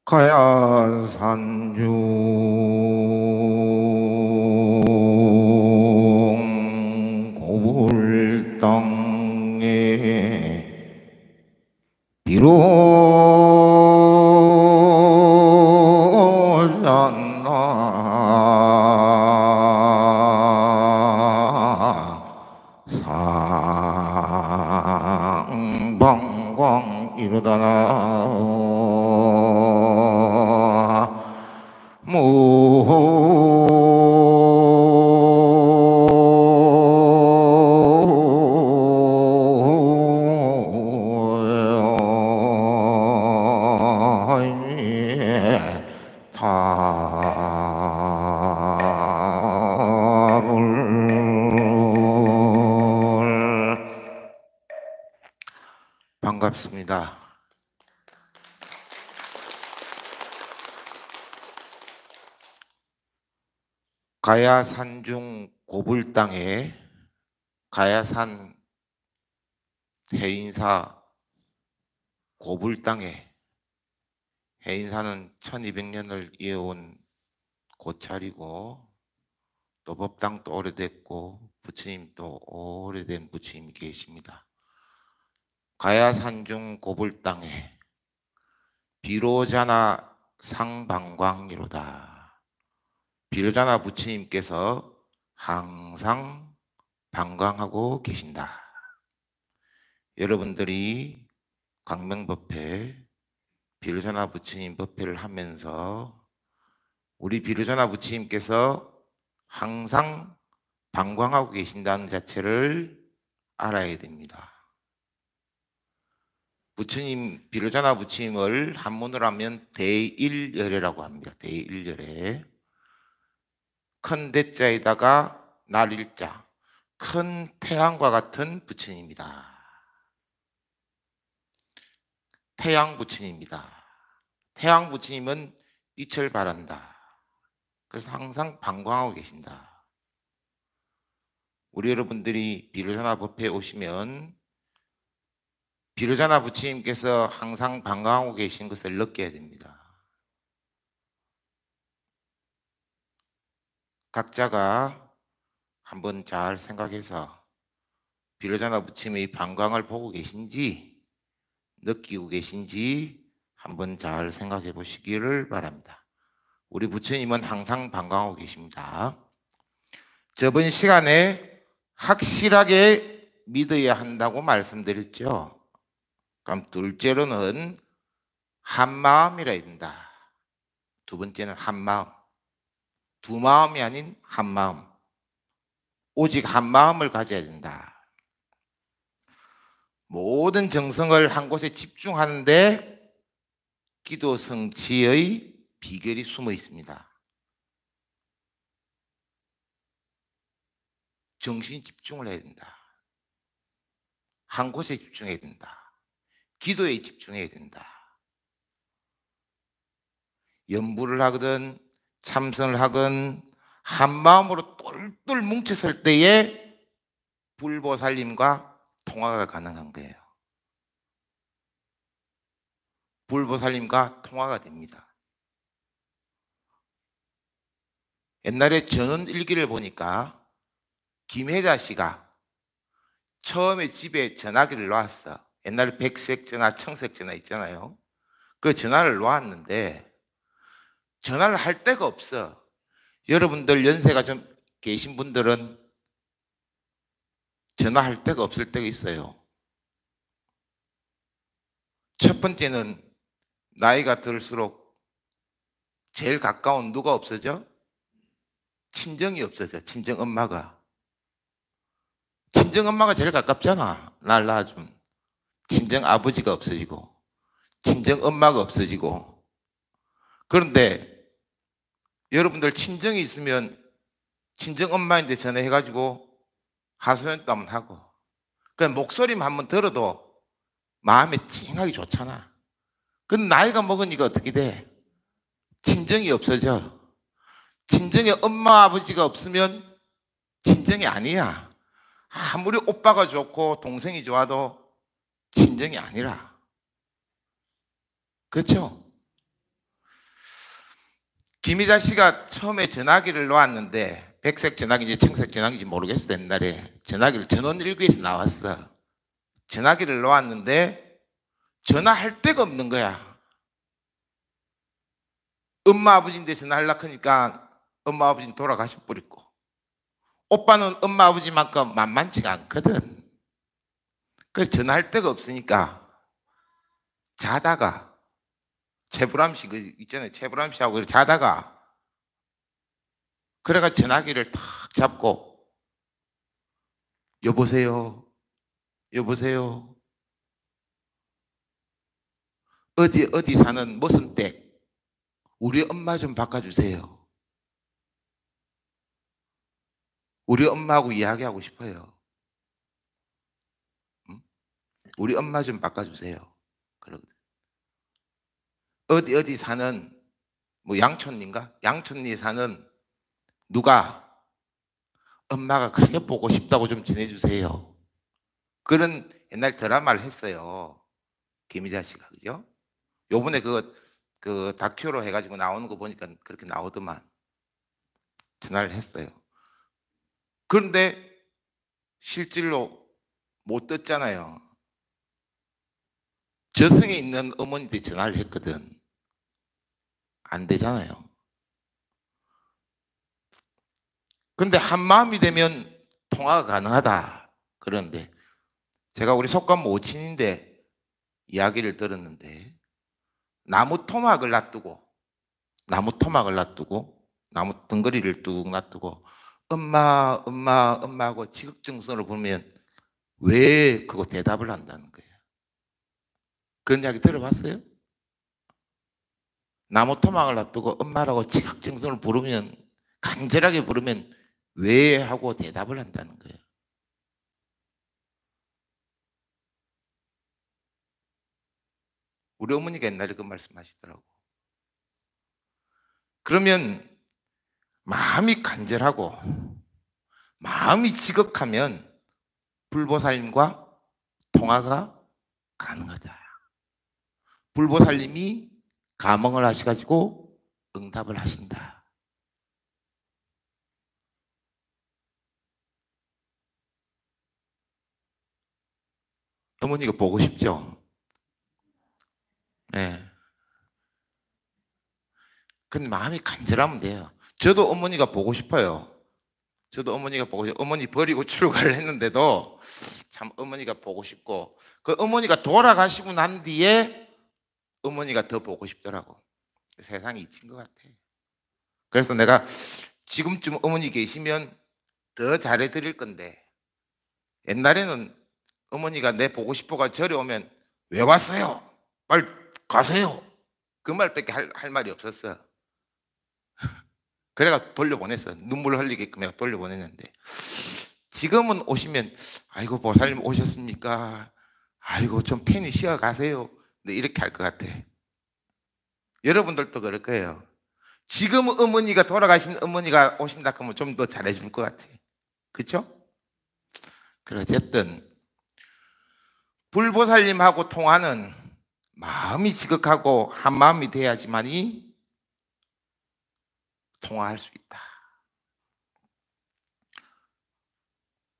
가야산중 고불 땅에 비로자나 상방광 이르다나 반갑습니다. 가야산중 고불 땅에 가야산 해인사 고불 땅에 해인사는 1200년을 이어온 고찰이고 또 법당도 오래됐고 부처님도 오래된 부처님이 계십니다. 가야산중 고불 땅에 비로자나 상방광이로다. 비로자나 부처님께서 항상 방광하고 계신다. 여러분들이 광명법회 비로자나 부처님 법회를 하면서 우리 비로자나 부처님께서 항상 방광하고 계신다는 자체를 알아야 됩니다. 부처님, 비로자나 부처님을 한문으로 하면 대일열애라고 합니다. 대일열애. 큰 대자에다가 날일자, 큰 태양과 같은 부처님이다. 태양 부처님이다. 태양 부처님은 빛을 발한다. 그래서 항상 방광하고 계신다. 우리 여러분들이 비로자나 법회에 오시면 비로자나 부처님께서 항상 방광하고 계신 것을 느껴야 됩니다. 각자가 한번 잘 생각해서 비로자나 부처님의 방광을 보고 계신지 느끼고 계신지 한번 잘 생각해 보시기를 바랍니다. 우리 부처님은 항상 방광하고 계십니다. 저번 시간에 확실하게 믿어야 한다고 말씀드렸죠. 그럼 둘째로는 한마음이라 해야 된다. 두 번째는 한마음. 두 마음이 아닌 한마음. 오직 한마음을 가져야 된다. 모든 정성을 한 곳에 집중하는데 기도 성취의 비결이 숨어 있습니다. 정신 집중을 해야 된다. 한 곳에 집중해야 된다. 기도에 집중해야 된다. 연부를 하거든 참선을 하건 한마음으로 똘똘 뭉쳤을 때에 불보살님과 통화가 가능한 거예요. 불보살님과 통화가 됩니다. 옛날에 전원일기를 보니까 김혜자 씨가 처음에 집에 전화기를 놨어. 옛날에 백색 전화, 청색 전화 있잖아요. 그 전화를 놓았는데 전화를 할 데가 없어. 여러분들 연세가 좀 계신 분들은 전화할 데가 없을 때가 있어요. 첫 번째는 나이가 들수록 제일 가까운 누가 없어져? 친정이 없어져. 친정 엄마가. 친정 엄마가 제일 가깝잖아. 날 낳아준. 친정 아버지가 없어지고 친정 엄마가 없어지고. 그런데 여러분들 친정이 있으면 친정 엄마인데 전화해가지고 하소연도 한번 하고 그냥 목소리만 한번 들어도 마음에 찡하기 좋잖아. 근데 나이가 먹으니까 어떻게 돼? 친정이 없어져. 친정에 엄마 아버지가 없으면 친정이 아니야. 아무리 오빠가 좋고 동생이 좋아도 친정이 아니라. 그렇죠? 김희자 씨가 처음에 전화기를 놓았는데 백색 전화기인지 청색 전화기인지 모르겠어. 옛날에 전화기를 전원일기에서 나왔어. 전화기를 놓았는데 전화할 데가 없는 거야. 엄마 아버지인데 전화하려고 하니까 엄마 아버지는 돌아가셔 버렸고, 오빠는 엄마 아버지만큼 만만치가 않거든. 그래서 전화할 데가 없으니까 자다가, 최불암 씨 그 있잖아요. 최불암 씨하고 자다가 그래가 전화기를 탁 잡고 여보세요, 여보세요, 어디 사는 무슨 댁 우리 엄마 좀 바꿔주세요. 우리 엄마하고 이야기하고 싶어요. 응? 우리 엄마 좀 바꿔주세요. 그러거든. 어디 사는 뭐 양촌인가? 양촌리 사는 누가 엄마가 그렇게 보고 싶다고 좀 전해주세요. 그런 옛날 드라마를 했어요. 김희자 씨가. 그죠? 요번에 그 다큐로 해가지고 나오는 거 보니까 그렇게 나오더만. 전화를 했어요. 그런데 실질로 못 듣잖아요. 저승에 있는 어머니한테 전화를 했거든. 안 되잖아요. 근데 한 마음이 되면 통화가 가능하다. 그런데 제가 우리 속감 모친인데 이야기를 들었는데, 나무 토막을 놔두고 나무 덩거리를 뚝 놔두고 엄마 엄마 엄마 하고 지극정성으로 부르면 왜 그거 대답을 한다는 거예요. 그런 이야기 들어봤어요? 나무 토막을 놔두고 엄마라고 지극정성을 부르면, 간절하게 부르면 왜 하고 대답을 한다는 거예요. 우리 어머니가 옛날에 그 말씀하시더라고. 그러면 마음이 간절하고 마음이 지극하면 불보살님과 통화가 가능하다. 불보살님이 감응을 하셔가지고 응답을 하신다. 어머니가 보고 싶죠? 네. 근데 마음이 간절하면 돼요. 저도 어머니가 보고 싶어요. 저도 어머니가 보고 싶어요. 어머니 버리고 출가를 했는데도 참 어머니가 보고 싶고, 그 어머니가 돌아가시고 난 뒤에 어머니가 더 보고 싶더라고. 세상이 이친 것 같아. 그래서 내가 지금쯤 어머니 계시면 더 잘해 드릴 건데, 옛날에는 어머니가 내 보고 싶어가 절에 오면 왜 왔어요? 빨리 가세요. 그 말밖에 할 말이 없었어. 그래가 돌려보냈어. 눈물 흘리게끔 내가 돌려보냈는데, 지금은 오시면 아이고 보살님 오셨습니까? 아이고 좀 편히 쉬어 가세요. 네, 이렇게 할 것 같아. 여러분들도 그럴 거예요. 지금 어머니가 돌아가신 어머니가 오신다 하면 좀 더 잘해줄 것 같아. 그렇죠? 그래 어쨌든 불보살님하고 통화는 마음이 지극하고 한 마음이 돼야지만이 통화할 수 있다.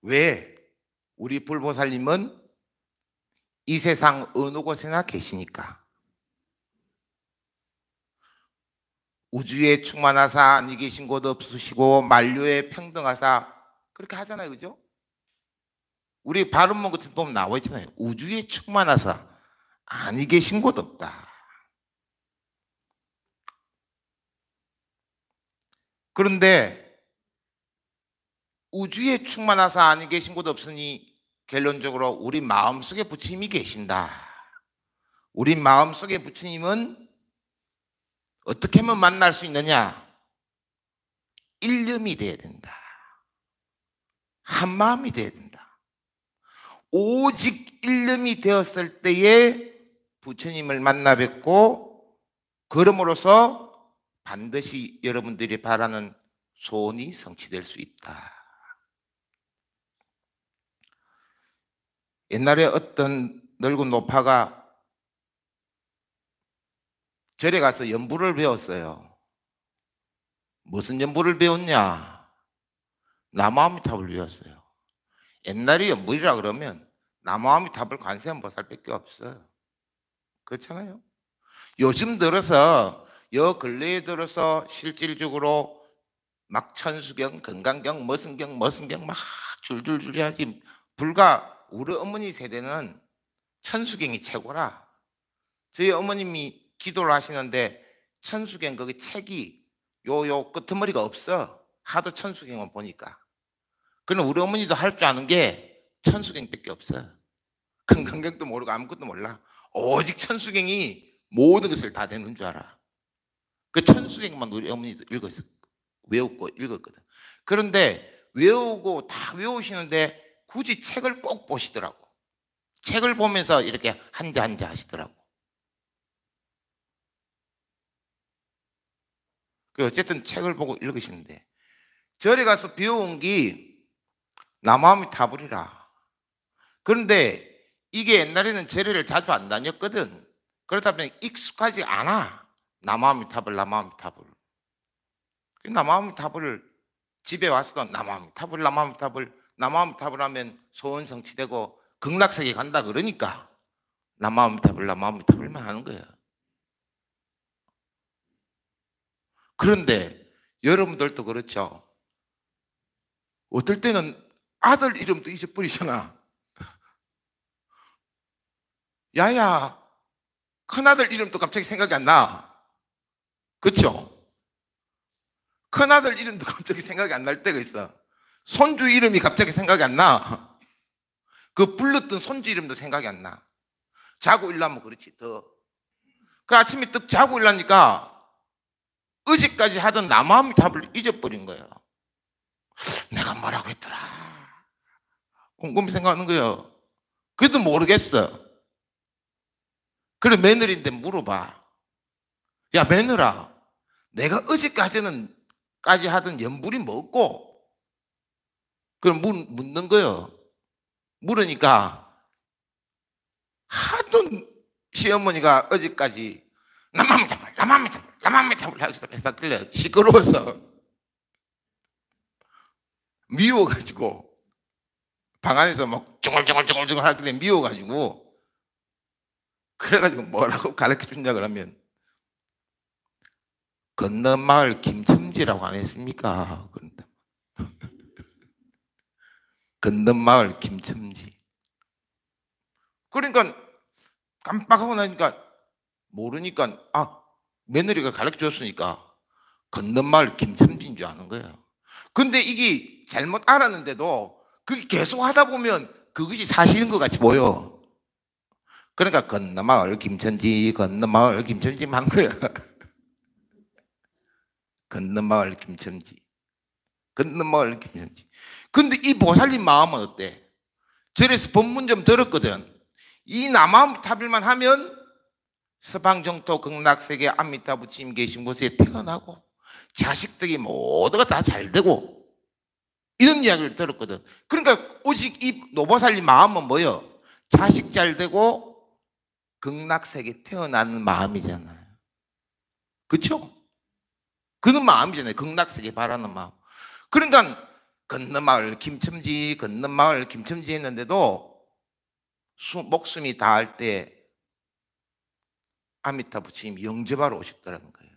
왜? 우리 불보살님은 이 세상 어느 곳에나 계시니까. 우주에 충만하사 아니 계신 곳 없으시고 만류에 평등하사, 그렇게 하잖아요. 그죠? 우리 발음문 같은 데 보면 나와 있잖아요. 우주에 충만하사 아니 계신 곳 없다. 그런데 우주에 충만하사 아니 계신 곳 없으니 결론적으로 우리 마음속에 부처님이 계신다. 우리 마음속에 부처님은 어떻게 하면 만날 수 있느냐? 일념이 돼야 된다. 한 마음이 돼야 된다. 오직 일념이 되었을 때에 부처님을 만나 뵙고, 그럼으로써 반드시 여러분들이 바라는 소원이 성취될 수 있다. 옛날에 어떤 늙은 노파가 절에 가서 연불을 배웠어요. 무슨 연불을 배웠냐? 나무아미탑을 배웠어요. 옛날에 연불이라 그러면 나무아미탑을 관세음 보살밖에 없어요. 그렇잖아요. 요즘 들어서 여 근래에 들어서 실질적으로 막 천수경, 건강경, 머슴경 막 줄줄줄 해야지. 불과 우리 어머니 세대는 천수경이 최고라. 저희 어머님이 기도를 하시는데 천수경 거기 책이 요 끄트머리가 없어. 하도 천수경을 보니까. 그럼 우리 어머니도 할 줄 아는 게 천수경밖에 없어. 건강경도 모르고 아무것도 몰라. 오직 천수경이 모든 것을 다 되는 줄 알아. 그 천수경만 우리 어머니도 읽었어. 외우고 읽었거든. 그런데 외우고 다 외우시는데 굳이 책을 꼭 보시더라고. 책을 보면서 이렇게 한자 한자 하시더라고. 어쨌든 책을 보고 읽으시는데 절에 가서 배운 게 나무아미타불이라. 그런데 이게 옛날에는 절에를 자주 안 다녔거든. 그러다 보니 익숙하지 않아. 나무아미타불. 나무아미타불을 집에 와서도 나무아미타불 하면 소원 성취되고 극락세계 간다 그러니까 나무아미타불만 하는 거예요. 그런데 여러분들도 그렇죠. 어떨 때는 아들 이름도 잊어버리잖아. 야야, 큰아들 이름도 갑자기 생각이 안 나. 그렇죠? 큰아들 이름도 갑자기 생각이 안 날 때가 있어. 손주 이름이 갑자기 생각이 안 나. 그 불렀던 손주 이름도 생각이 안 나. 자고 일어나면 그렇지 더. 그 아침에 떡 자고 일어나니까 어제까지 하던 나무아미타불을 잊어버린 거예요. 내가 뭐라고 했더라. 곰곰이 생각하는 거예요. 그래도 모르겠어. 그래 며느리인데 물어봐. 야 며느라, 내가 어제까지 하던 연불이 뭐고? 그럼 묻는 거예요. 물으니까 하던 시어머니가 어제까지 나무아미타불 했었길래 시끄러워서 미워가지고 방 안에서 막 중얼중얼 하길래 미워가지고 그래가지고 뭐라고 가르쳐준다 그러면 건너 마을 김첨지라고 안 했습니까? 그런다. 건너 마을 김첨지. 그러니까 깜빡하고 나니까 모르니까 며느리가 가르쳐줬으니까 건너 마을 김첨지인 줄 아는 거예요. 근데 이게 잘못 알았는데도 그게 계속 하다 보면 그것이 사실인 것 같이 보여. 그러니까 건너 마을 김첨지 한 거야. 건너 마을 김첨지. 근데 이 보살님 마음은 어때? 절에서 법문 좀 들었거든. 이 나무아미타불만 하면 서방정토 극락세계 아미타 부처님 계신 곳에 태어나고 자식들이 모두가 다 잘 되고 이런 이야기를 들었거든. 그러니까 오직 이 노보살님 마음은 뭐예요? 자식 잘 되고 극락세계 태어나는 마음이잖아요. 그렇죠? 그런 마음이잖아요. 극락세계 바라는 마음. 그러니까 건너마을 김첨지 했는데도 목숨이 닿을 때 아미타 부처님이 영접하러 오셨다는 거예요.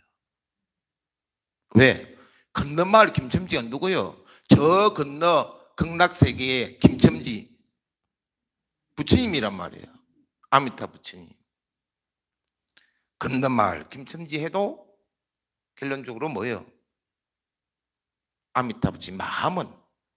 왜? 건너마을 김첨지가 누구요? 저 건너 극락세계의 김첨지 부처님이란 말이에요. 아미타 부처님. 건너마을 김첨지 해도 결론적으로 뭐예요? 아미타 부처님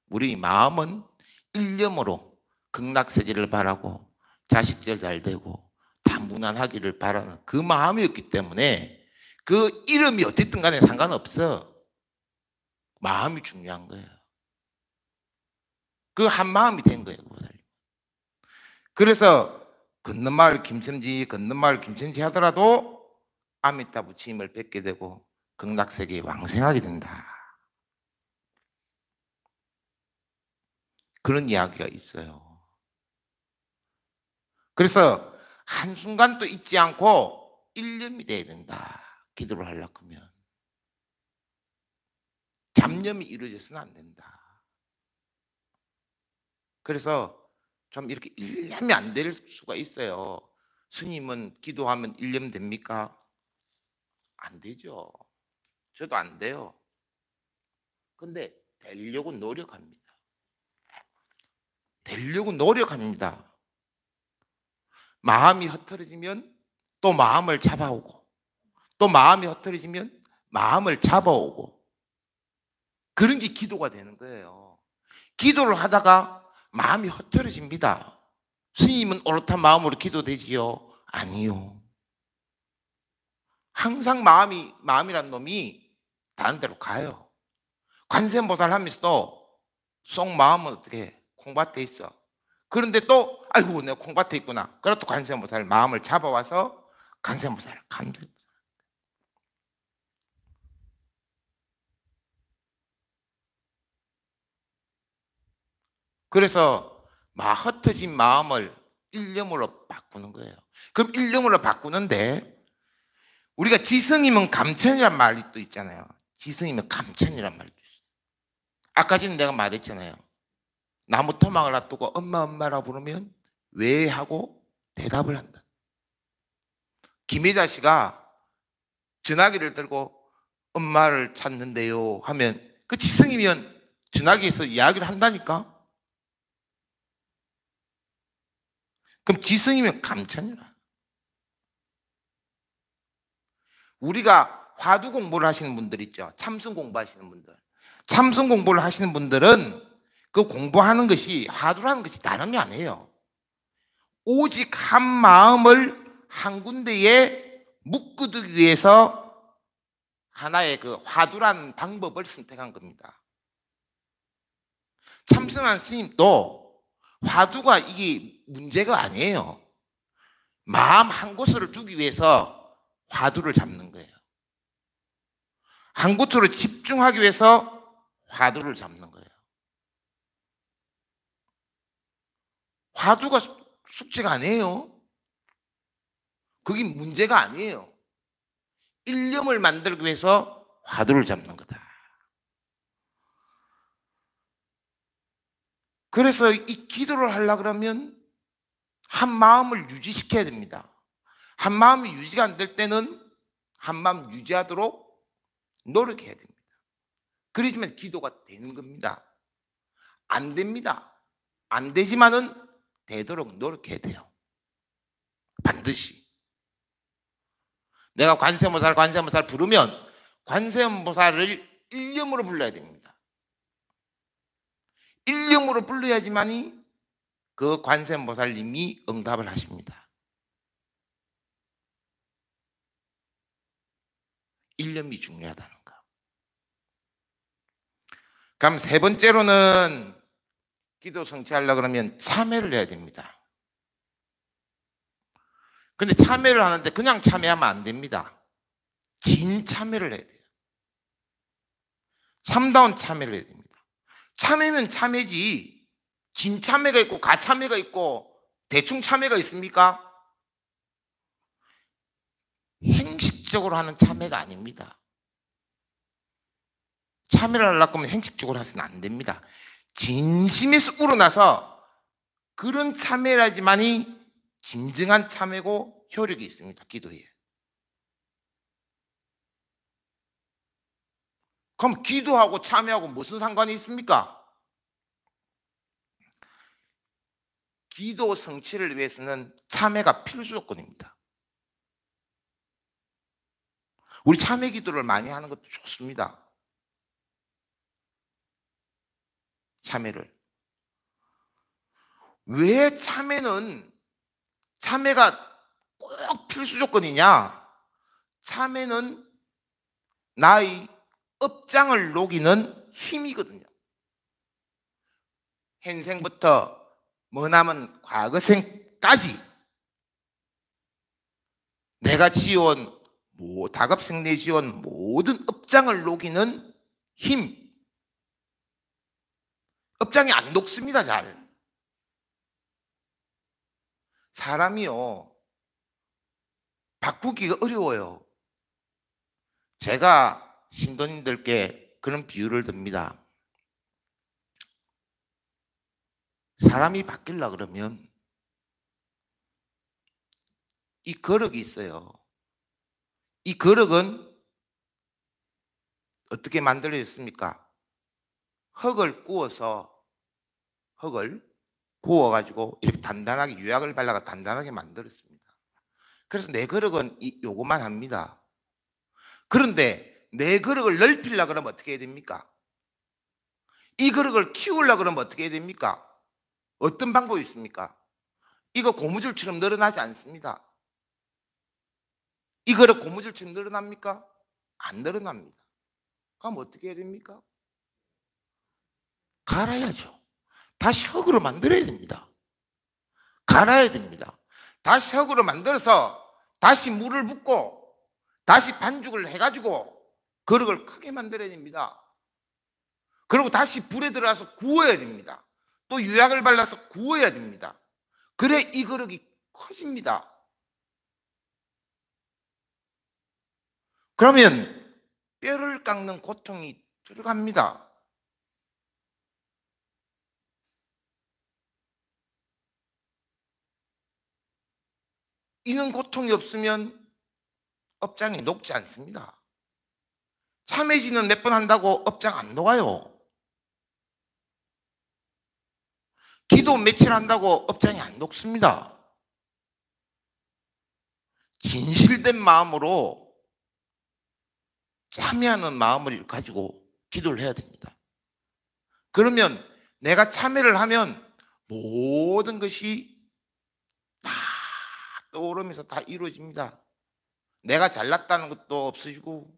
우리 마음은 일념으로 극락세계를 바라고 자식들 잘 되고 다 무난하기를 바라는 그 마음이었기 때문에 그 이름이 어쨌든 간에 상관없어. 마음이 중요한 거예요. 그 한 마음이 된 거예요. 그래서 건너마을 김첨지 하더라도 아미타 부처님을 뵙게 되고 극락세계에 왕생하게 된다. 그런 이야기가 있어요. 그래서 한순간도 잊지 않고 일념이 돼야 된다. 기도를 하려고 하면. 잡념이 이루어져서는 안 된다. 그래서 좀 이렇게 일념이 안 될 수가 있어요. 스님은 기도하면 일념 됩니까? 안 되죠. 저도 안 돼요. 근데 되려고 노력합니다. 되려고 노력합니다. 마음이 흐트러지면 또 마음을 잡아오고, 또 마음이 흐트러지면 마음을 잡아오고, 그런 게 기도가 되는 거예요. 기도를 하다가 마음이 흐트러집니다. 스님은 옳단 마음으로 기도되지요? 아니요. 항상 마음이란 놈이 다른 데로 가요. 관세음보살 하면서도 속 마음은 어떻게 콩밭에 있어. 그런데 또 아이고 내가 콩밭에 있구나. 그래도 또 관세음보살 마음을 잡아와서 관세음보살을 간다. 그래서 흩어진 마음을 일념으로 바꾸는 거예요. 그럼 일념으로 바꾸는데 우리가 지성이면 감천이란 말이 또 있잖아요. 지성이면 감천이란 말도 있어요. 아까 전에 내가 말했잖아요. 나무 토막을 놔두고 엄마 엄마라 부르면 왜 하고 대답을 한다. 김혜자 씨가 전화기를 들고 엄마를 찾는데요 하면 그 지성이면 전화기에서 이야기를 한다니까. 그럼 지성이면 감천이라. 우리가 화두 공부를 하시는 분들 있죠. 참선 공부하시는 분들. 참선 공부를 하시는 분들은 그 공부하는 것이 화두라는 것이 다름이 아니에요. 오직 한 마음을 한 군데에 묶기 위해서 하나의 그 화두라는 방법을 선택한 겁니다. 참선한 스님도 화두가 이게 문제가 아니에요. 마음 한 곳을 두기 위해서 화두를 잡는 거예요. 한 곳으로 집중하기 위해서 화두를 잡는 거예요. 화두가 숙제가 아니에요. 그게 문제가 아니에요. 일념을 만들기 위해서 화두를 잡는 거다. 그래서 이 기도를 하려고 그러면 한 마음을 유지시켜야 됩니다. 한 마음이 유지가 안 될 때는 한 마음 유지하도록 노력해야 됩니다. 그러지만 기도가 되는 겁니다. 안 됩니다. 안 되지만은 되도록 노력해야 돼요. 반드시. 내가 관세음보살 부르면 관세음보살을 일념으로 불러야 됩니다. 일념으로 불러야지만이 그 관세음보살님이 응답을 하십니다. 일념이 중요하다는 거. 그럼 세 번째로는 기도 성취하려고 그러면 참회를 해야 됩니다. 근데 참회를 하는데 그냥 참회하면 안 됩니다. 진 참회를 해야 돼요. 참다운 참회를 해야 됩니다. 참회면 참회지 진 참회가 있고 가참회가 있고 대충 참회가 있습니까? 행식적으로 하는 참회가 아닙니다. 참회를 하려고 하면 행식적으로 해서는 안 됩니다. 진심에서 우러나서 그런 참회를 하지만이 진정한 참회고 효력이 있습니다. 기도에. 그럼 기도하고 참회하고 무슨 상관이 있습니까? 기도 성취를 위해서는 참회가 필수 조건입니다. 우리 참회 기도를 많이 하는 것도 좋습니다. 참회를. 왜 참회가 꼭 필수 조건이냐? 참회는 나의 업장을 녹이는 힘이거든요. 현생부터 머나먼 과거생까지 내가 지어온 다급생내 지어온 모든 업장을 녹이는 힘. 업장이 안 녹습니다. 잘. 사람이요 바꾸기가 어려워요. 제가 신도님들께 그런 비유를 듭니다. 사람이 바뀌려고 그러면 이 거럭이 있어요. 이 거럭은 어떻게 만들어졌습니까? 흙을 구워가지고 이렇게 단단하게 유약을 발라가 단단하게 만들었습니다. 그래서 내 거럭은 요거만 합니다. 그런데 내 거럭을 넓히려고 그러면 어떻게 해야 됩니까? 이 거럭을 키우려고 그러면 어떻게 해야 됩니까? 어떤 방법이 있습니까? 이거 고무줄처럼 늘어나지 않습니다. 이 거럭 고무줄처럼 늘어납니까? 안 늘어납니다. 그럼 어떻게 해야 됩니까? 갈아야죠. 다시 흙으로 만들어야 됩니다. 갈아야 됩니다. 다시 흙으로 만들어서 다시 물을 붓고 다시 반죽을 해가지고 거럭을 크게 만들어야 됩니다. 그리고 다시 불에 들어가서 구워야 됩니다. 또 유약을 발라서 구워야 됩니다. 그래 이 거럭이 커집니다. 그러면 뼈를 깎는 고통이 들어갑니다. 이런 고통이 없으면 업장이 녹지 않습니다. 참외지는 몇 번 한다고 업장 안 녹아요. 기도 며칠 한다고 업장이 안 녹습니다. 진실된 마음으로 참여하는 마음을 가지고 기도를 해야 됩니다. 그러면 내가 참여를 하면 모든 것이 다 떠오르면서 다 이루어집니다. 내가 잘났다는 것도 없어지고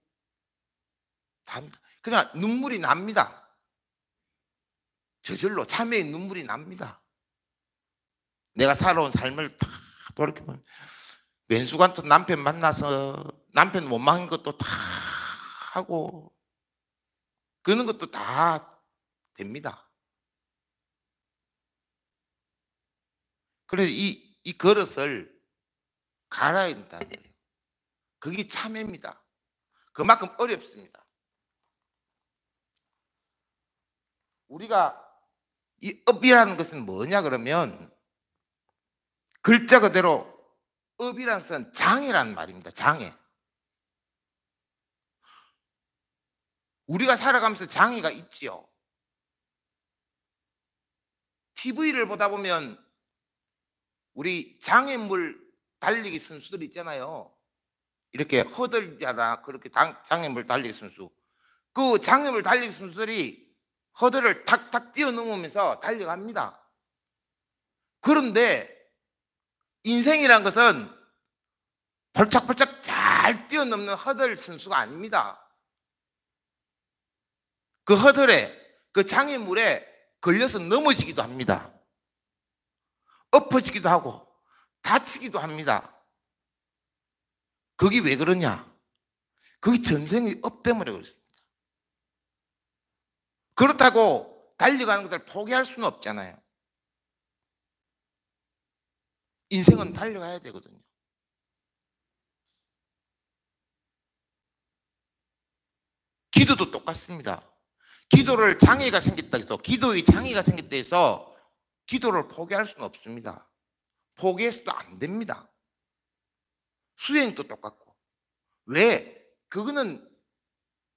다 그냥 눈물이 납니다. 저절로 참회의 눈물이 납니다. 내가 살아온 삶을 다 돌이켜보면 왼수 같은 남편 만나서 남편 원망한 것도 다 하고 그런 것도 다 됩니다. 그래서 이 그릇을 갈아야 된다는 거예요. 그게 참회입니다. 그만큼 어렵습니다. 우리가 이 업이라는 것은 뭐냐 그러면 글자 그대로 업이라는 것은 장애라는 말입니다. 장애. 우리가 살아가면서 장애가 있지요. TV를 보다 보면 우리 장애물 달리기 선수들 있잖아요. 이렇게 허들자다 그렇게 장애물 달리기 선수. 그 장애물 달리기 선수들이 허들을 탁탁 뛰어넘으면서 달려갑니다. 그런데 인생이란 것은 벌짝벌짝 잘 뛰어넘는 허들 선수가 아닙니다. 그 허들에 그 장애물에 걸려서 넘어지기도 합니다. 엎어지기도 하고 다치기도 합니다. 그게 왜 그러냐? 그게 전생의 업 때문에 그렇습니다. 그렇다고 달려가는 것을 포기할 수는 없잖아요. 인생은 달려가야 되거든요. 기도도 똑같습니다. 기도를 장애가 생겼다 해서 기도의 장애가 생겼다 해서 기도를 포기할 수는 없습니다. 포기해서도 안 됩니다. 수행도 똑같고. 왜? 그거는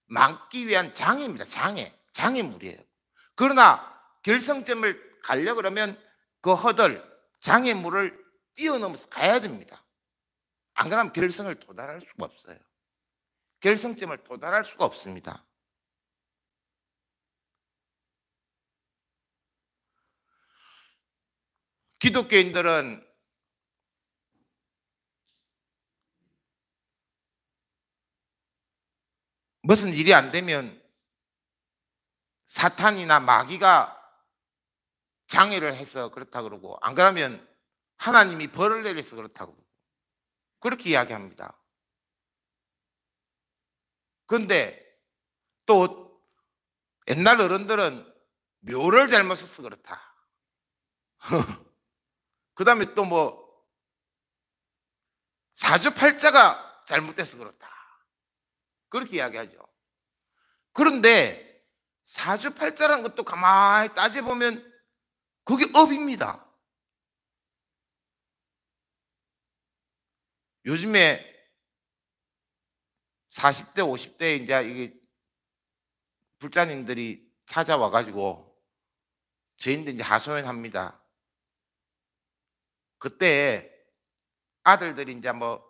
막기 위한 장애입니다. 장애물이에요. 그러나 결성점을 가려고 그러면 그 허들, 장애물을 뛰어넘어서 가야 됩니다. 안 그러면 결성을 도달할 수가 없어요. 결성점을 도달할 수가 없습니다. 기독교인들은 무슨 일이 안 되면 사탄이나 마귀가 장애를 해서 그렇다 그러고 안 그러면 하나님이 벌을 내려서 그렇다고 그렇게 이야기합니다. 그런데 또 옛날 어른들은 묘를 잘못 써서 그렇다. 그 다음에 또 뭐 사주팔자가 잘못돼서 그렇다. 그렇게 이야기하죠. 그런데 사주팔자라는 것도 가만히 따져보면 그게 업입니다. 요즘에 40대, 50대 이제 이게 불자님들이 찾아와가지고 저희인데 이제 하소연합니다. 그때 아들들이 이제 뭐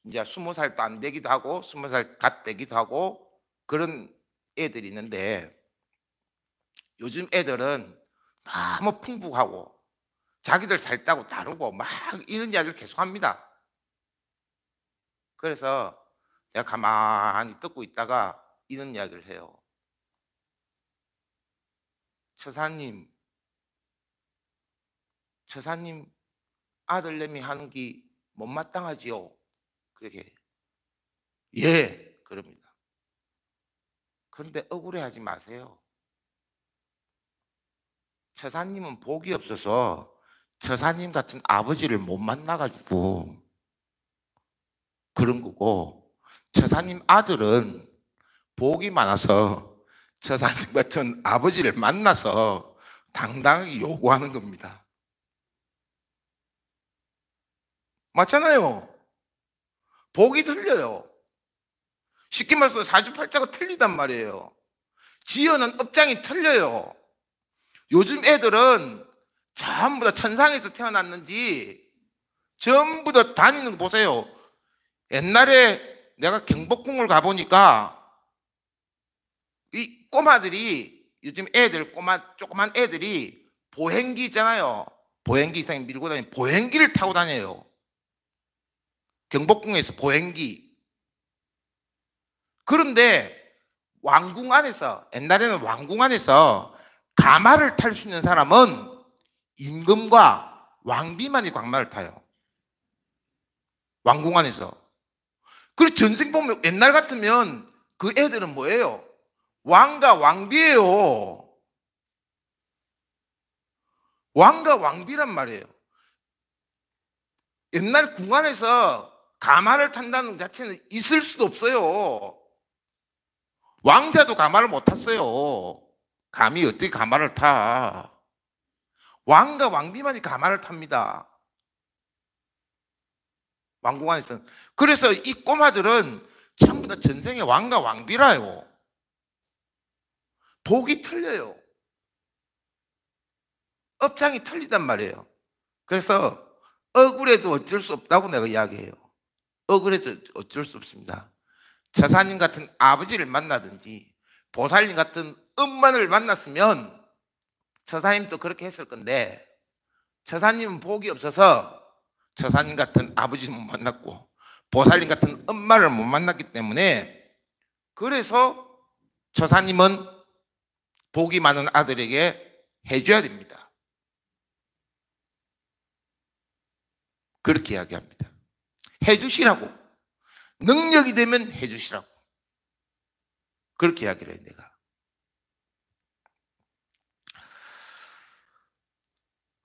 이제 20살도 안 되기도 하고 20살 갓 되기도 하고 그런 애들이 있는데 요즘 애들은 너무 풍부하고 자기들 살자고 다르고 막 이런 이야기를 계속합니다. 그래서 내가 가만히 듣고 있다가 이런 이야기를 해요. 처사님 아들내미 하는 게 못마땅하지요? 그렇게 예 그럽니다. 그런데 억울해하지 마세요. 처사님은 복이 없어서 처사님 같은 아버지를 못 만나가지고 그런 거고, 처사님 아들은 복이 많아서 처사님 같은 아버지를 만나서 당당하게 요구하는 겁니다. 맞잖아요. 복이 틀려요. 쉽게 말해서 사주팔자가 틀리단 말이에요. 지어는 업장이 틀려요. 요즘 애들은 전부 다 천상에서 태어났는지 전부 다 다니는 거 보세요. 옛날에 내가 경복궁을 가보니까 이 꼬마들이 요즘 애들 조그만 애들이 보행기 있잖아요. 보행기 이상 밀고 다니는 보행기를 타고 다녀요. 경복궁에서 보행기. 그런데 왕궁 안에서 옛날에는 왕궁 안에서 가마를 탈 수 있는 사람은 임금과 왕비만이 가마를 타요. 왕궁 안에서. 그리고 전생 보면 옛날 같으면 그 애들은 뭐예요? 왕과 왕비예요. 왕과 왕비란 말이에요. 옛날 궁 안에서 가마를 탄다는 자체는 있을 수도 없어요. 왕자도 가마를 못 탔어요. 감히 어떻게 가마를 타? 왕과 왕비만이 가마를 탑니다. 왕궁 안에서는. 그래서 이 꼬마들은 전부 다 전생의 왕과 왕비라요. 복이 틀려요. 업장이 틀리단 말이에요. 그래서 억울해도 어쩔 수 없다고 내가 이야기해요. 억울해도 어쩔 수 없습니다. 처사님 같은 아버지를 만나든지 보살님 같은 엄마를 만났으면 처사님도 그렇게 했을 건데, 처사님은 복이 없어서 처사님 같은 아버지를 못 만났고 보살님 같은 엄마를 못 만났기 때문에, 그래서 처사님은 복이 많은 아들에게 해줘야 됩니다. 그렇게 이야기합니다. 해주시라고. 능력이 되면 해주시라고. 그렇게 이야기를 해요. 내가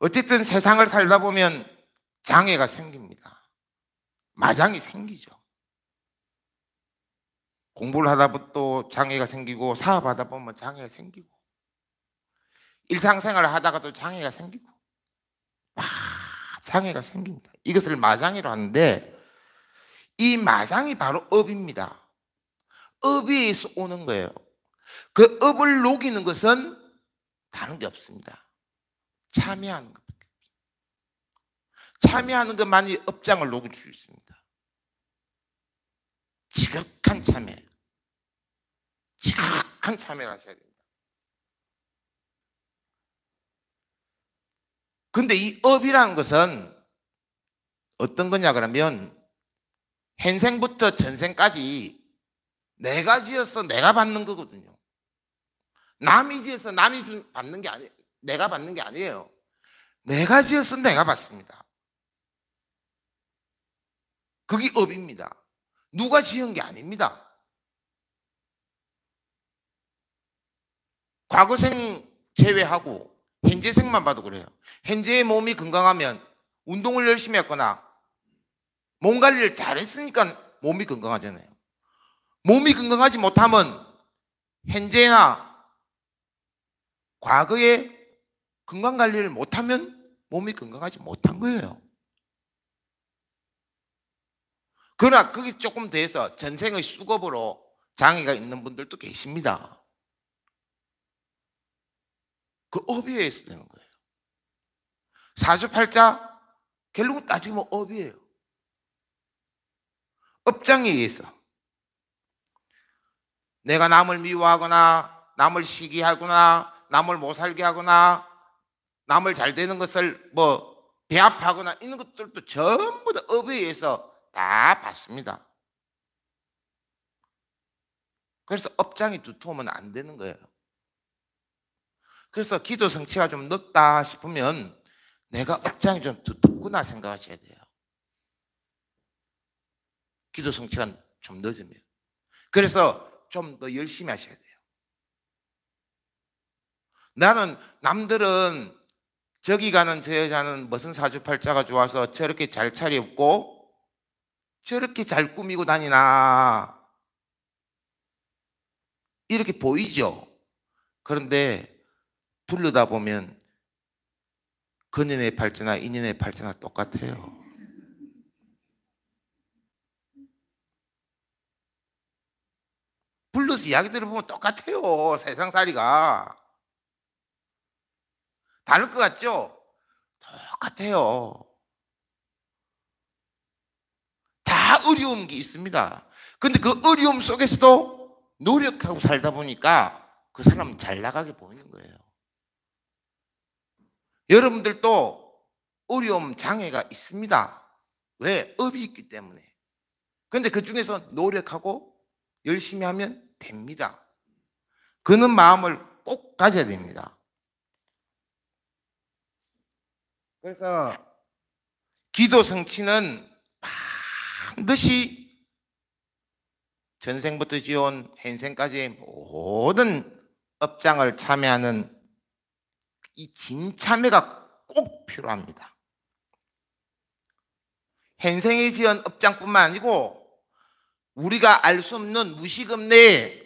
어쨌든 세상을 살다 보면 장애가 생깁니다. 마장이 생기죠. 공부를 하다 보면 또 장애가 생기고, 사업하다 보면 장애가 생기고, 일상생활을 하다가도 장애가 생기고, 장애가 생깁니다. 이것을 마장이라고 하는데, 이 마장이 바로 업입니다. 업에서 오는 거예요. 그 업을 녹이는 것은 다른 게 없습니다. 참여하는 것밖에 없습니다. 참여하는 것만이 업장을 녹일 수 있습니다. 지극한 참여. 지극한 참여를 하셔야 됩니다. 근데 이 업이라는 것은 어떤 거냐 그러면, 현생부터 전생까지 내가 지어서 내가 받는 거거든요. 남이 지어서 남이 받는 게 아니에요. 내가 받는 게 아니에요. 내가 지어서 내가 받습니다. 그게 업입니다. 누가 지은 게 아닙니다. 과거생 제외하고 현재생만 봐도 그래요. 현재의 몸이 건강하면 운동을 열심히 했거나 몸 관리를 잘했으니까 몸이 건강하잖아요. 몸이 건강하지 못하면 현재나 과거에 건강관리를 못하면 몸이 건강하지 못한 거예요. 그러나 거기 조금 더해서 전생의 수급으로 장애가 있는 분들도 계십니다. 그 업에 의해서 되는 거예요. 사주팔자 결국은 따지면 업이에요. 업장에 의해서 내가 남을 미워하거나 남을 시기하거나 남을 못 살게 하거나 남을 잘 되는 것을 뭐 배합하거나 이런 것들도 전부 다 업에 의해서 다 받습니다. 그래서 업장이 두터우면 안 되는 거예요. 그래서 기도 성취가 좀 늦다 싶으면 내가 업장이 좀 두텁구나 생각하셔야 돼요. 기도 성취가 좀 늦으면. 그래서 좀 더 열심히 하셔야 돼요. 나는 남들은 저기 가는 저 여자는 무슨 사주팔자가 좋아서 저렇게 잘 차려입고 저렇게 잘 꾸미고 다니나 이렇게 보이죠. 그런데 부르다 보면 그년의 팔자나 이년의 팔자나 똑같아요. 불러서 이야기 들어보면 똑같아요. 세상살이가 다를 것 같죠? 똑같아요. 다 어려운 게 있습니다. 근데 그 어려움 속에서도 노력하고 살다 보니까 그 사람은 잘 나가게 보이는 거예요. 여러분들도 어려움, 장애가 있습니다. 왜? 업이 있기 때문에. 근데 그 중에서 노력하고 열심히 하면 됩니다. 그런 마음을 꼭 가져야 됩니다. 그래서 기도 성취는 반드시 전생부터 지어온 현생까지의 모든 업장을 참여하는 이 진참회가 꼭 필요합니다. 현생에 지은 업장뿐만 아니고 우리가 알 수 없는 무식업 내에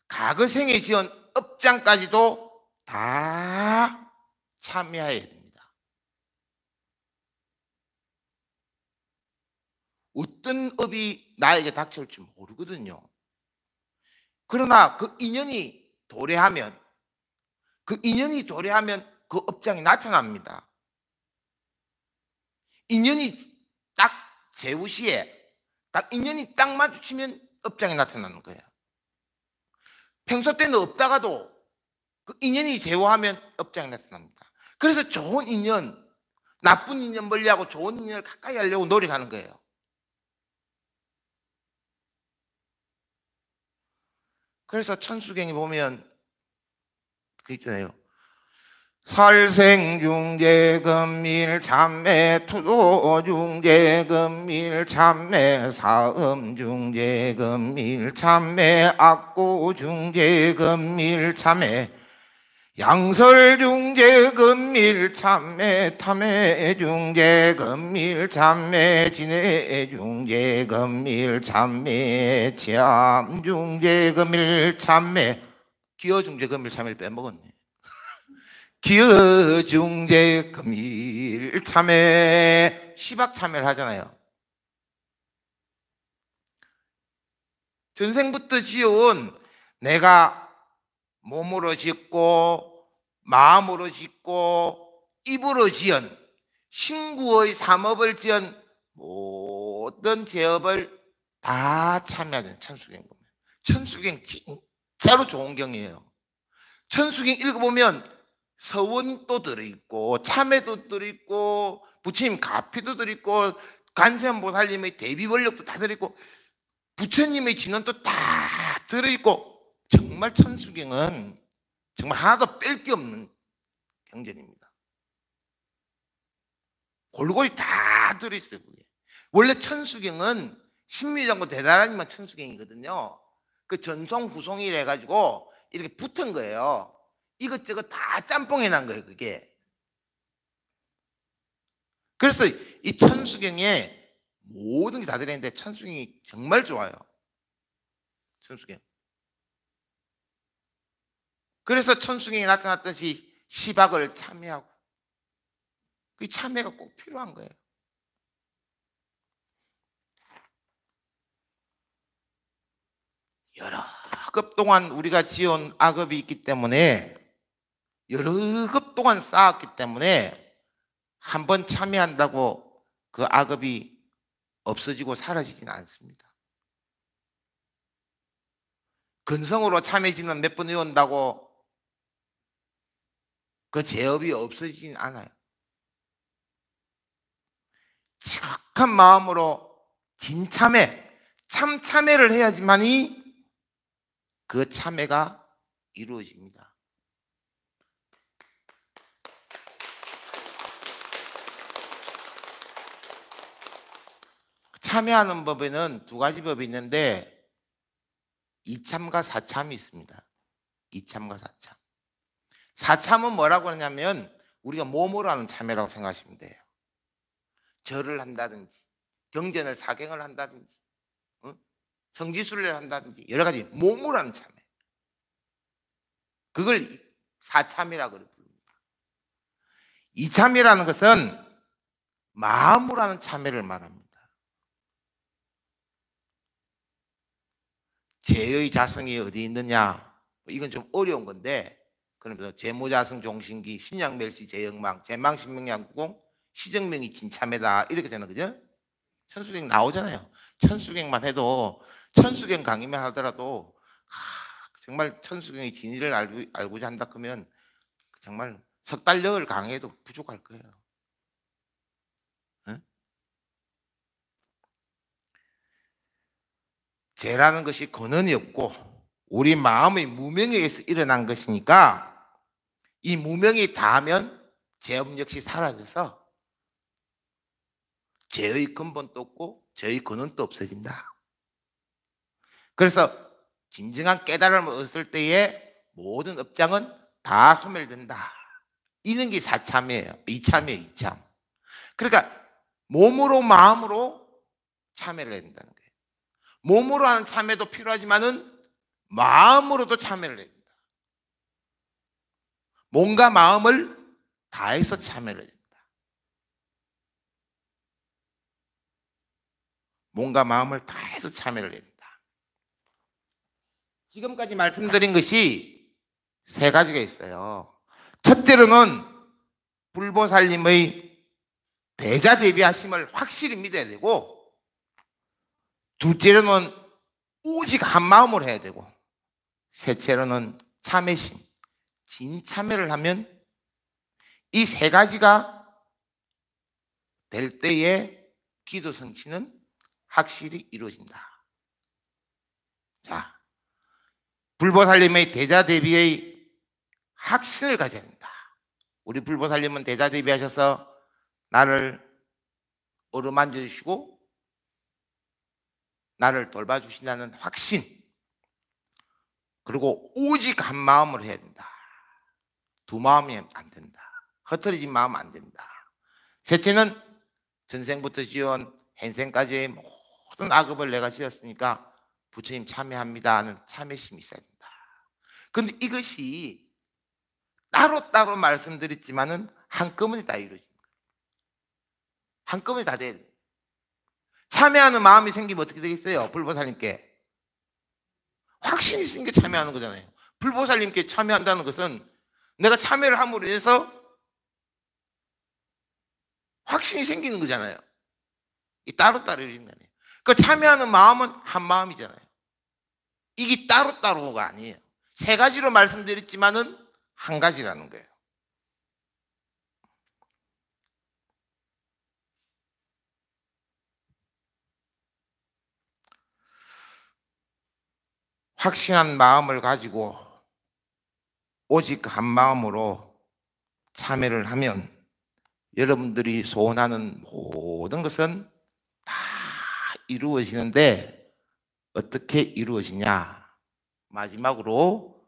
과거생에 지은 업장까지도 다 참여해야 됩니다. 어떤 업이 나에게 닥쳐올지 모르거든요. 그러나 그 인연이 도래하면 그 업장이 나타납니다. 인연이 딱 제우시에 딱 인연이 딱 마주치면 업장이 나타나는 거예요. 평소 때는 없다가도 그 인연이 제우하면 업장이 나타납니다. 그래서 좋은 인연, 나쁜 인연 멀리하고 좋은 인연을 가까이 하려고 노력하는 거예요. 그래서 천수경이 보면 그 있잖아요. 살생중재금밀참매 투도중재금밀참매 사음중재금밀참매 악구중재금밀참매 양설중재금밀참매 탐해중재금밀참매 진해중재금밀참매 치암중재금밀참매 기어중재금밀참매를 빼먹었네. 기어중재금밀참회 시박참회를 하잖아요. 전생부터 지어온 내가 몸으로 짓고 마음으로 짓고 입으로 지은 신구의 삼업을 지은 모든 제업을 다 참여하는 천수경 보면 천수경 진짜로 좋은 경이에요. 천수경 읽어보면 서원도 들어있고 참회도 들어있고 부처님 가피도 들어있고 관세음보살님의 대비원력도 다 들어있고 부처님의 진언도 다 들어있고 정말 천수경은 정말 하나도 뺄 게 없는 경전입니다. 골고루 다 들어있어요. 그게. 원래 천수경은 신미장구 대단하니만 천수경이거든요. 그 전송 후송이라 해가지고 이렇게 붙은 거예요. 이것저것 다 짬뽕해 난 거예요, 그게. 그래서 이 천수경에 모든 게 다 들어있는데 천수경이 정말 좋아요. 천수경. 그래서 천수경이 나타났듯이 시박을 참여하고, 그 참여가 꼭 필요한 거예요. 여러 급 동안 우리가 지어온 악업이 있기 때문에, 여러 급 동안 쌓았기 때문에 한 번 참여한다고 그 악업이 없어지고 사라지진 않습니다. 근성으로 참여지는 몇 번 해온다고 그 죄업이 없어지진 않아요. 지극한 마음으로 진참회, 참참회를 해야지만이 그 참회가 이루어집니다. 참회하는 법에는 두 가지 법이 있는데 이참과 사참이 있습니다. 이참과 사참. 사참은 뭐라고 하냐면 우리가 몸으로 하는 참회라고 생각하시면 돼요. 절을 한다든지 경전을 사경을 한다든지 성지순례를 한다든지 여러 가지 몸으로 하는 참회, 그걸 사참이라고 부릅니다. 이참이라는 것은 마음으로 하는 참회를 말합니다. 죄의 자성이 어디 있느냐, 이건 좀 어려운 건데, 그러면서 재모자성 종신기 신양멸시 재영망 재망신명양공 시정명이 진참회다 이렇게 되는 거죠. 천수경 나오잖아요. 천수경만 해도, 천수경 강의만 하더라도 정말 천수경의 진리를 알고자 한다 그러면 정말 석 달력을 강의해도 부족할 거예요. 응? 죄라는 것이 근원이 없고 우리 마음의 무명에 의해서 일어난 것이니까 이 무명이 닿으면 죄업 역시 사라져서 죄의 근본도 없고 죄의 근원도 없어진다. 그래서 진정한 깨달음을 얻을 때에 모든 업장은 다 소멸된다. 이런 게 사참이에요. 이참이에요. 이참. 그러니까 몸으로 마음으로 참회를 해야 된다는 거예요. 몸으로 하는 참회도 필요하지만은 마음으로도 참회를 해야 된다. 몸과 마음을 다해서 참회를 해야 된다. 몸과 마음을 다해서 참회를 해야 된다. 지금까지 말씀드린 것이 세 가지가 있어요. 첫째로는 불보살님의 대자대비하심을 확실히 믿어야 되고, 둘째로는 오직 한 마음으로 해야 되고, 셋째로는 참회심, 진참회를 하면 이 세 가지가 될 때에 기도 성취는 확실히 이루어진다. 자, 불보살님의 대자대비의 확신을 가져야 된다. 우리 불보살님은 대자대비하셔서 나를 어루만져 주시고 나를 돌봐주신다는 확신, 그리고 오직 한 마음으로 해야 된다. 두 마음이 안 된다. 흩어진 마음 안 된다. 셋째는 전생부터 지어온 현생까지의 모든 악업을 내가 지었으니까 부처님 참회합니다 하는 참회심이 있어야 된다. 그런데 이것이 따로따로 말씀드렸지만은 한꺼번에 다 이루어집니다. 한꺼번에 다 돼야 돼요. 참회하는 마음이 생기면 어떻게 되겠어요? 불보살님께 확신이 있으니까 참여하는 거잖아요. 불보살님께 참여한다는 것은 내가 참여를 함으로 인해서 확신이 생기는 거잖아요. 이 따로따로 이루어진 거 아니에요. 그 참여하는 마음은 한 마음이잖아요. 이게 따로따로가 아니에요. 세 가지로 말씀드렸지만은 한 가지라는 거예요. 확신한 마음을 가지고 오직 한 마음으로 참여를 하면 여러분들이 소원하는 모든 것은 다 이루어지는데 어떻게 이루어지냐? 마지막으로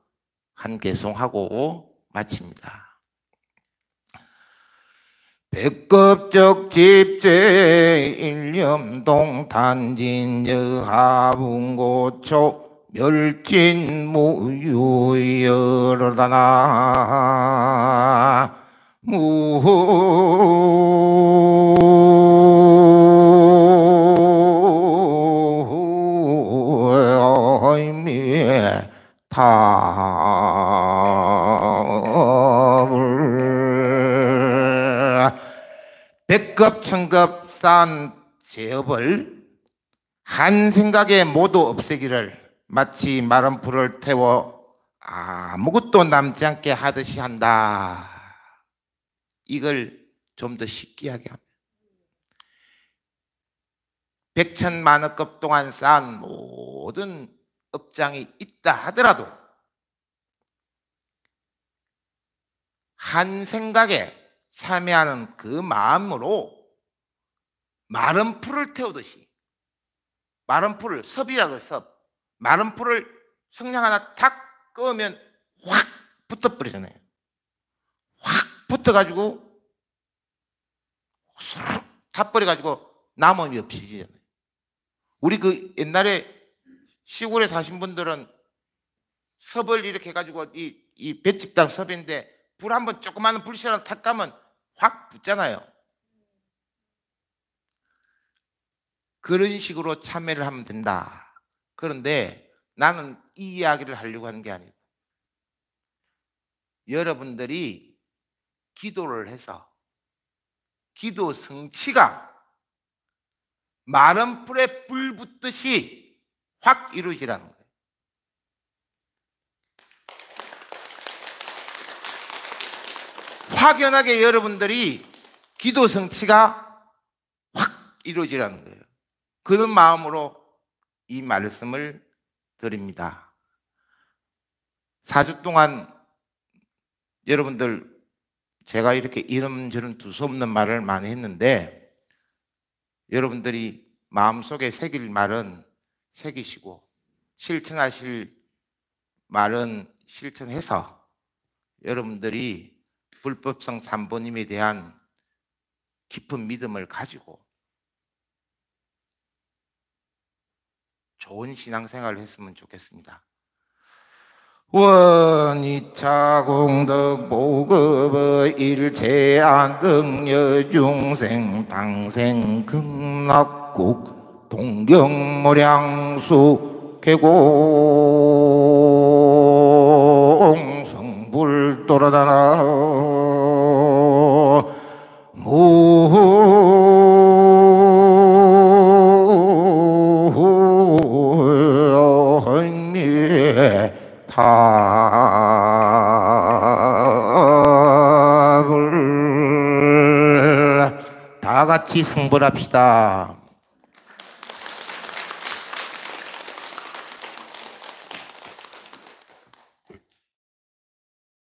한 개송하고 마칩니다. 백급적 집제 일념동 단진 여하분고초 멸진무유여러다나 무의미탑을 백급 천급 쌓은 제업을 한 생각에 모두 없애기를 마치 마른 불을 태워 아무것도 남지 않게 하듯이 한다. 이걸 좀 더 쉽게 하게 합니다. 백천만억급 동안 쌓은 모든 업장이 있다 하더라도 한 생각에 참여하는 그 마음으로 마른 풀을 태우듯이, 마른 풀을, 섭이라고 해서 섭, 마른 풀을 성냥 하나 탁 끄면 확 붙어버리잖아요. 확 붙어가지고 수룩 다 버려가지고 남음이 없어지잖아요. 우리 그 옛날에 시골에 사신 분들은 섭을 이렇게 해가지고 이 볏집당 섭인데 불 한번 조그마한 불씨랑 탁 까면 확 붙잖아요. 그런 식으로 참여를 하면 된다. 그런데 나는 이 이야기를 하려고 하는 게 아니고 여러분들이 기도를 해서 기도 성취가 마른 불에 불 붙듯이 확 이루어지라는 거예요. 확연하게 여러분들이 기도 성취가 확 이루어지라는 거예요. 그런 마음으로 이 말씀을 드립니다. 4주 동안 여러분들 제가 이렇게 이런저런 두서없는 말을 많이 했는데 여러분들이 마음속에 새길 말은 새기시고 실천하실 말은 실천해서 여러분들이 불법성 3번임에 대한 깊은 믿음을 가지고 좋은 신앙생활을 했으면 좋겠습니다. 원이차 공덕 보급의 일체안 등여 중생 당생 극락국 동경모량수 계공 성불 돌아다나 답을 다 같이 승불합시다.